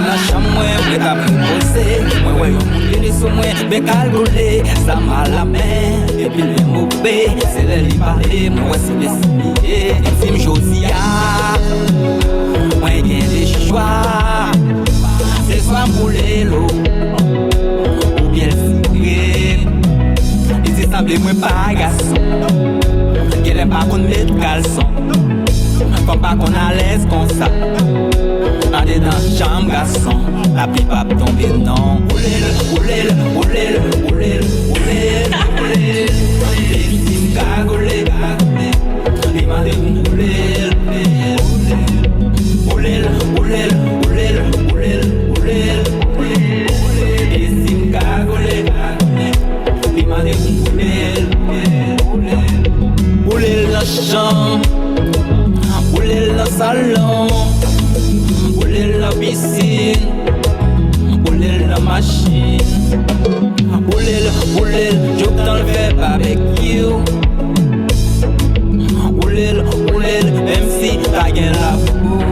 la chambre, moi t'as proposé. Moi ouais, on dit sur moi, mais calculé. Ça m'a la main, et puis les mots B, c'est les parler. Moi ouais, c'est les signer. Et si Josia, moi y a des choix. C'est soit bouler l'eau, ou bien le cigarette. Et si ça veut moi pas garçon, qu'elle aime pas qu'on mette caleçon. Comme pas qu'on a l'aise comme ça. On est dans la chambre garçon. La pipe a tombé non. Oulé. Les victimes cagolées. Les mains de oulé. Les victimes cagolées. Les mains de oulé. La chambre. Oulé le salon, oulé la piscine, oulé la machine, oulé le joke dans le verre barbecue, oulé même si t'as gain la boue,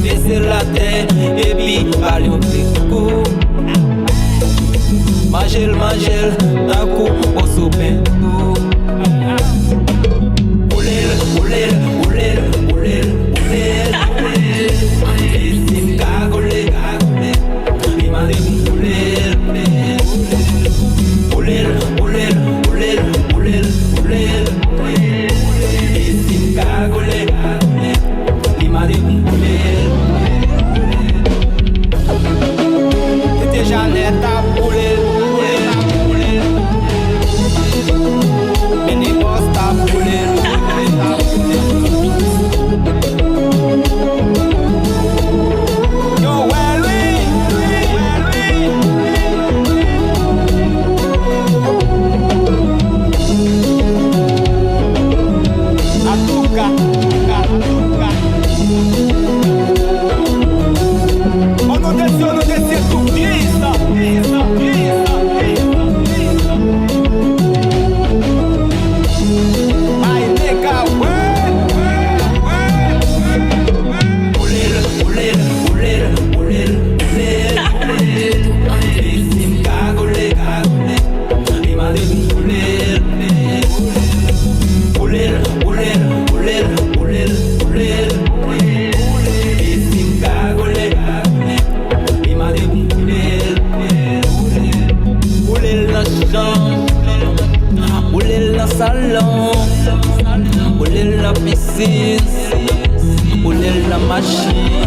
baisser la tête et puis parler au picou, manger d'un coup au soupin tout. Salon, oulé la piscine, oulé la machine.